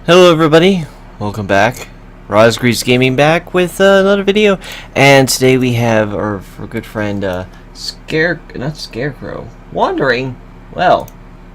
Hello everybody, welcome back. Rosgreaves Gaming back with another video, and today we have our good friend not Scarecrow, Wandering. Well,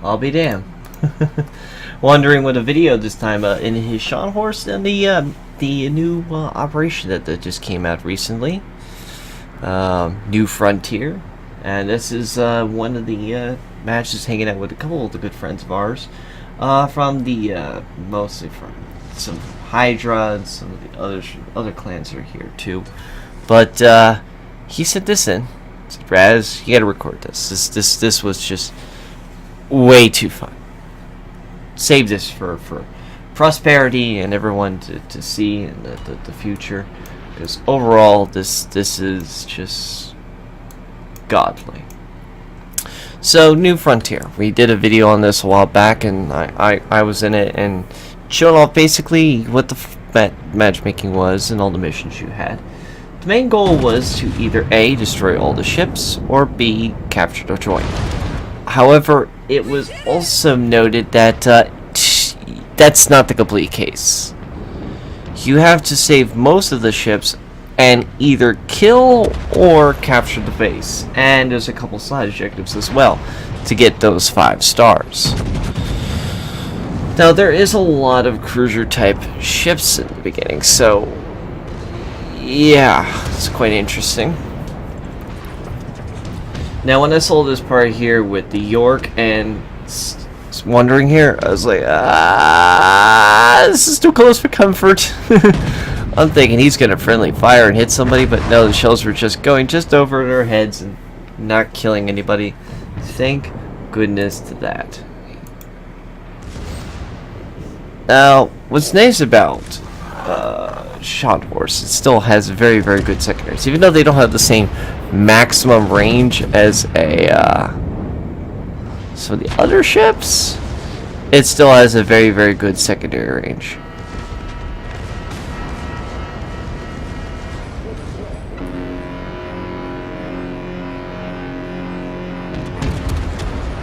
I'll be damned. Wandering with a video this time in his Sean horse and the new operation that just came out recently, New Frontier, and this is one of the matches hanging out with a couple of the good friends of ours. From the mostly from some Hydra and some of the other clans are here too, but he sent this in. He said, Raz, you gotta record this. This was just way too fun. Save this for prosperity and everyone to see in the future, because overall this is just godly. So, New Frontier. We did a video on this a while back, and I was in it and showed off basically what the matchmaking was and all the missions you had. The main goal was to either A, destroy all the ships, or B, capture the joint. However, it was also noted that that's not the complete case. You have to save most of the ships and either kill or capture the base. And there's a couple side objectives as well to get those 5 stars. Now there is a lot of cruiser type ships in the beginning, so yeah, it's quite interesting. Now when I saw this part here with the York and Wandering here, I was like, this is too close for comfort. I'm thinking he's gonna friendly fire and hit somebody, but no, the shells were just going just over their heads and not killing anybody. Thank goodness to that. Now, what's nice about Shot Horse, it still has very, very good secondaries, even though they don't have the same maximum range as so the other ships. It still has a very, very good secondary range.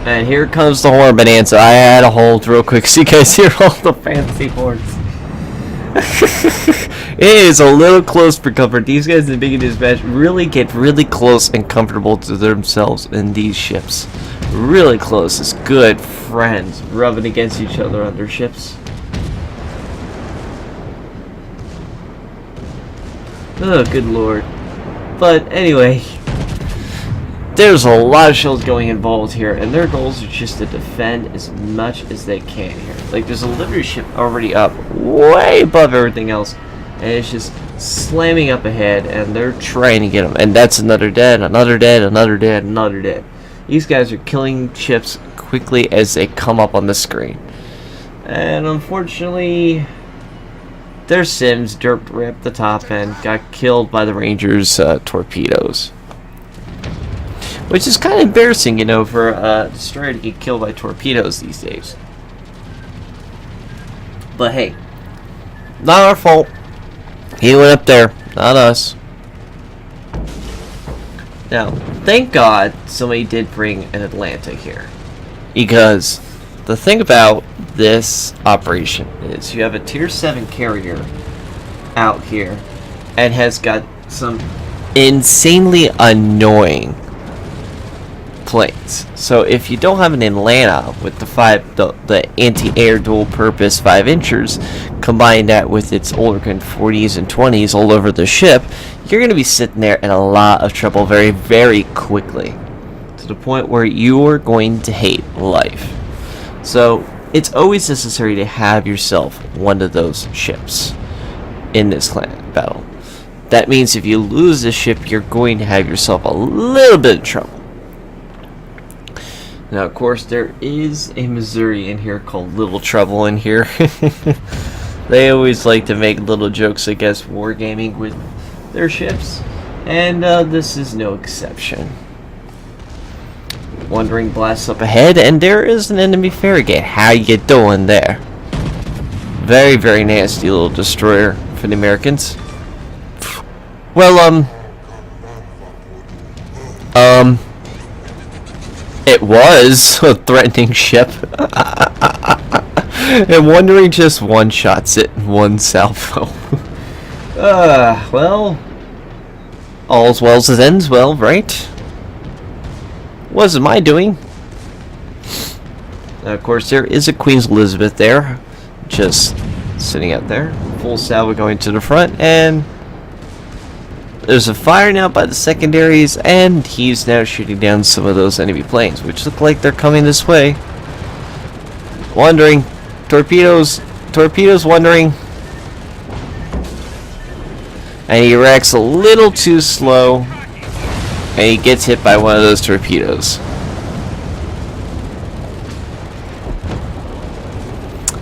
And here comes the horn Bonanza. I had to hold real quick so you guys hear all the fancy horns. It is a little close for comfort. These guys in the beginning of this match really get really close and comfortable to themselves in these ships. Really close. It's good friends rubbing against each other on their ships. Oh, good lord. But anyway, there's a lot of shells going involved here, and their goals are just to defend as much as they can here. Like, there's a Liberty ship already up way above everything else, and it's just slamming up ahead, and they're trying to get them. And that's another dead, another dead, another dead, another dead. These guys are killing ships quickly as they come up on the screen. And unfortunately, their Sims ripped the top and got killed by the Rangers' torpedoes. Which is kind of embarrassing, you know, for a destroyer to get killed by torpedoes these days. But hey, not our fault. He went up there, not us. Now, thank God somebody did bring an Atlanta here. Because the thing about this operation is you have a tier 7 carrier out here and has got some insanely annoying planes. So if you don't have an Atlanta with the anti-air dual purpose 5-inchers, combine that with its Olorcan 40s and 20s all over the ship, you're going to be sitting there in a lot of trouble very, very quickly, to the point where you're going to hate life. So it's always necessary to have yourself one of those ships in this clan battle. That means if you lose this ship, you're going to have yourself a little bit of trouble. Now, of course, there is a Missouri in here called Little Trouble in here. They always like to make little jokes against wargaming with their ships, and this is no exception. Wandering blasts up ahead, and there is an enemy Farragut. How you doing there? Very, very nasty little destroyer for the Americans. Well, it was a threatening ship. And Wondering just one-shots it in one salvo. Well, all's well as ends well, right? Wasn't my doing. Of course, there is a Queen's Elizabeth there, just sitting out there. Full salvo going to the front, and there's a fire now by the secondaries, and he's now shooting down some of those enemy planes, which look like they're coming this way. Wondering. Torpedoes. Torpedoes Wondering. And he reacts a little too slow, and he gets hit by one of those torpedoes.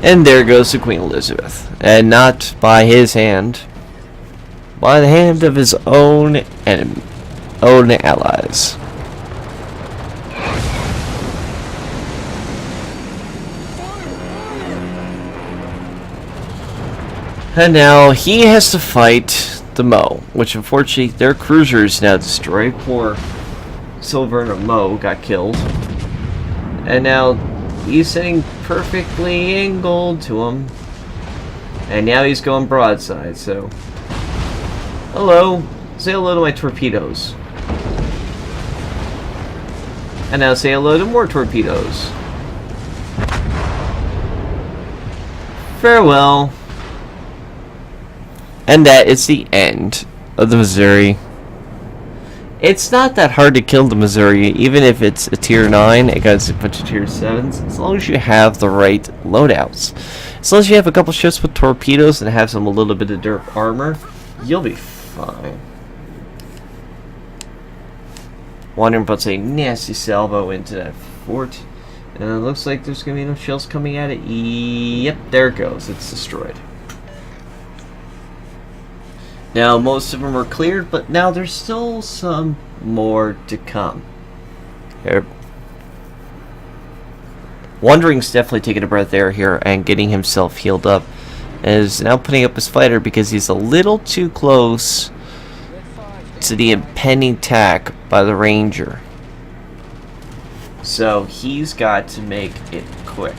And there goes the Queen Elizabeth. And not by his hand, by the hand of his own allies. And now he has to fight the Mo, which unfortunately their cruiser is now destroyed. Poor Silver Mo got killed. And now he's sitting perfectly angled to him. And now he's going broadside, so... Hello. Say hello to my torpedoes. And now say hello to more torpedoes. Farewell. And that is the end of the Missouri. It's not that hard to kill the Missouri, even if it's a tier 9 against a bunch of tier 7s, as long as you have the right loadouts. As long as you have a couple ships with torpedoes and have some a little bit of dirt armor, you'll be fine. Wondering puts a nasty salvo into that fort, and it looks like there's going to be no shells coming at it. Yep, there it goes. It's destroyed. Now, most of them are cleared, but now there's still some more to come. Here. Wondering's definitely taking a breath air here and getting himself healed up. And is now putting up his fighter because he's a little too close to the impending attack by the Ranger. So he's got to make it quick.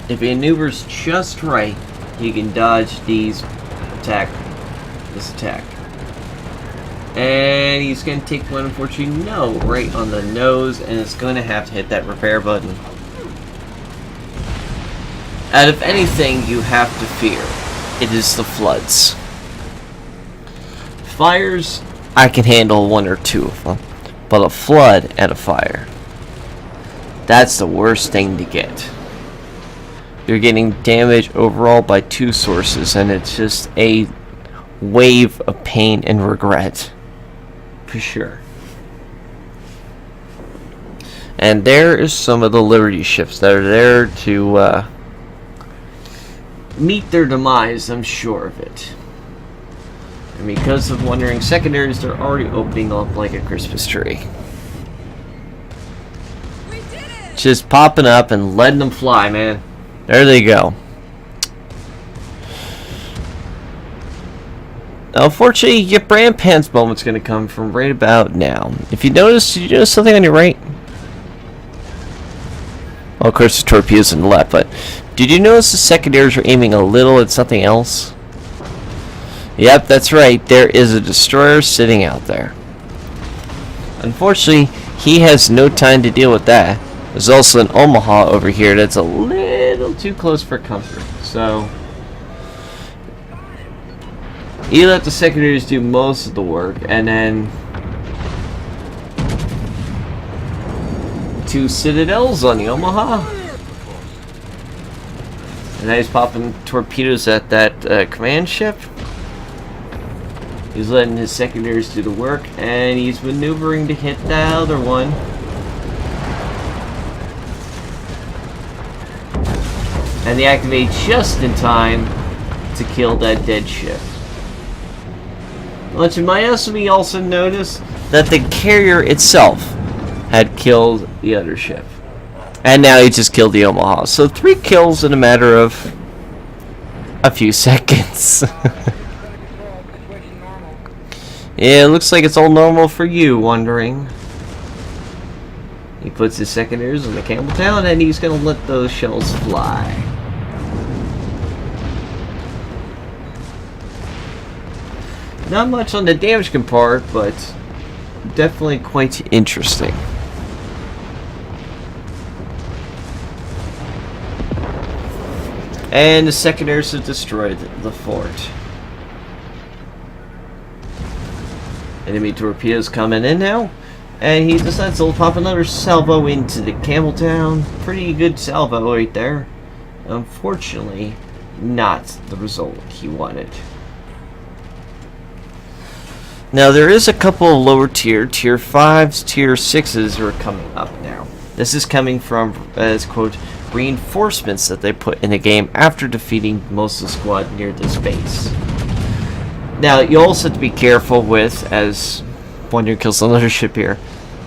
If he maneuvers just right, he can dodge this attack. And he's going to take one, unfortunately, no, right on the nose, and it's going to have to hit that repair button. Out of anything you have to fear, it is the floods. Fires, I can handle one or two of them, but a flood and a fire, that's the worst thing to get. You're getting damage overall by 2 sources, and it's just a wave of pain and regret. For sure. And there is some of the Liberty ships that are there to meet their demise, I'm sure of it. And because of Wondering Secondaries, they're already opening up like a Christmas tree. We did it! Just popping up and letting them fly, man. There they go. Now, unfortunately, your brand pants moment's going to come from right about now. If you notice, did you notice something on your right? Well, of course, the torpedoes on the left, but did you notice the secondaries are aiming a little at something else? Yep, that's right. There is a destroyer sitting out there. Unfortunately, he has no time to deal with that. There's also an Omaha over here that's a little too close for comfort. So, you let the secondaries do most of the work, and then 2 citadels on the Omaha. And now he's popping torpedoes at that command ship. He's letting his secondaries do the work, and he's maneuvering to hit that other one. And they activate just in time to kill that dead ship. Much in my estimate, also noticed that the carrier itself had killed the other ship. And now he just killed the Omaha. So 3 kills in a matter of a few seconds. Yeah, it looks like it's all normal for you, Wondering. He puts his secondaries on the Campbeltown, and he's going to let those shells fly. Not much on the damage part, but definitely quite interesting. And the secondaries have destroyed the fort. Enemy torpedoes coming in now. And he decides to pop another salvo into the Campbeltown. Pretty good salvo right there. Unfortunately, not the result he wanted. Now there is a couple of lower tier 5s, tier 6s who are coming up now. This is coming from, as quote, reinforcements that they put in the game after defeating most of the squad near this base. Now you also have to be careful with, as Wondering kills another ship here,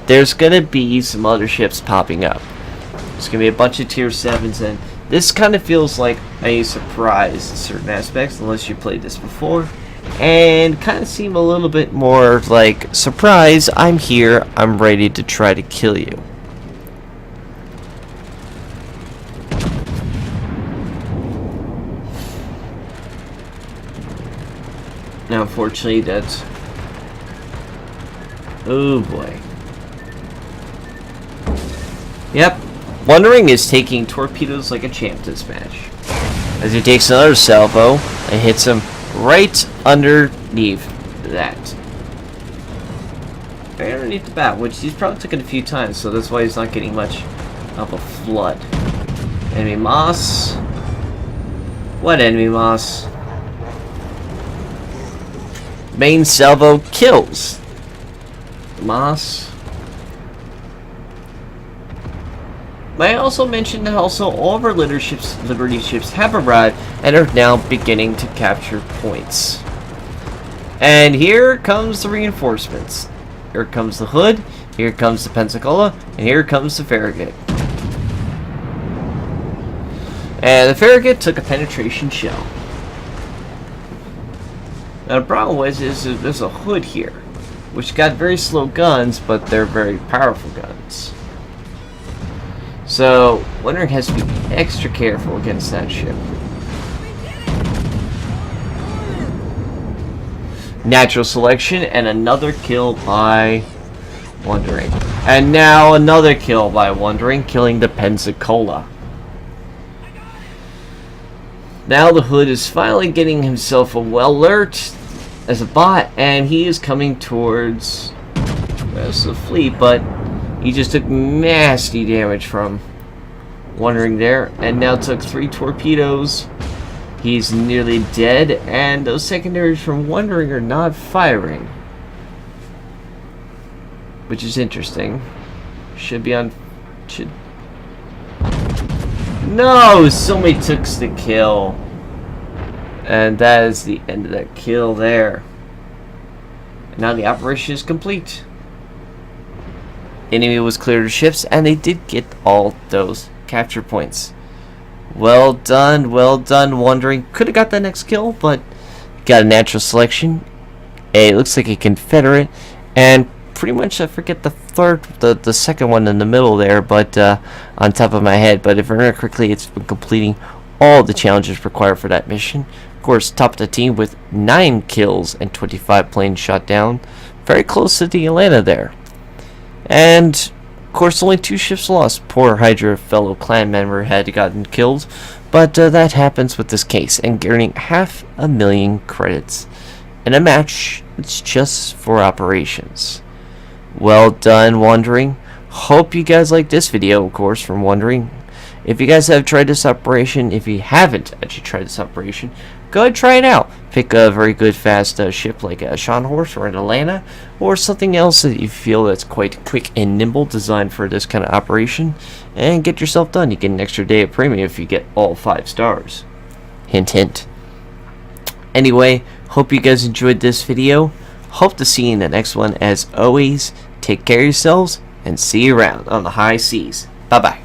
there's going to be some other ships popping up. There's going to be a bunch of tier 7s, and this kind of feels like a surprise in certain aspects, unless you played this before, and kind of seem a little bit more like, surprise, I'm here, I'm ready to try to kill you. Now unfortunately that's... oh boy. Yep. Wondering is taking torpedoes like a champ this match. As he takes another salvo and hits him right underneath that. Right underneath the bat, which he's probably taken a few times, so that's why he's not getting much of a flood. Enemy Moss. What enemy Moss? Main salvo kills Moss. May I also mention that also all of our Liberty ships have arrived and are now beginning to capture points. And here comes the reinforcements. Here comes the Hood, here comes the Pensacola, and here comes the Farragut. And the Farragut took a penetration shell. Now the problem was is there's a Hood here, which got very slow guns, but they're very powerful guns. So Wondering has to be extra careful against that ship. Natural selection and another kill by Wondering. And now another kill by Wondering, killing the Pensacola. Now the Hood is finally getting himself a well alert as a bot, and he is coming towards the fleet, but he just took nasty damage from Wondering there, and now took 3 torpedoes. He's nearly dead, and those secondaries from Wondering are not firing, which is interesting. Should be on... should... no! Somebody took the kill. And that is the end of that kill there. And now the operation is complete. Enemy was cleared of ships, and they did get all those capture points. Well done, Wondering. Could have got that next kill, but got a natural selection. It looks like a Confederate, and pretty much I forget the second one in the middle there, but on top of my head. But if I remember correctly, it's been completing all the challenges required for that mission. Of course, topped the team with 9 kills and 25 planes shot down. Very close to the Atlanta there. And, of course, only 2 ships lost. Poor Hydra fellow clan member had gotten killed. But that happens with this case. And earning 500,000 credits in a match that's just for operations. Well done, Wondering. Hope you guys like this video, of course, from Wondering. If you guys have tried this operation, if you haven't actually tried this operation, go ahead and try it out. Pick a very good fast ship like a Scharnhorst or an Atlanta, or something else that you feel that's quite quick and nimble, designed for this kind of operation, and get yourself done. You get an extra day of premium if you get all 5 stars. Hint, hint. Anyway, hope you guys enjoyed this video. Hope to see you in the next one. As always, take care of yourselves, and see you around on the high seas. Bye-bye.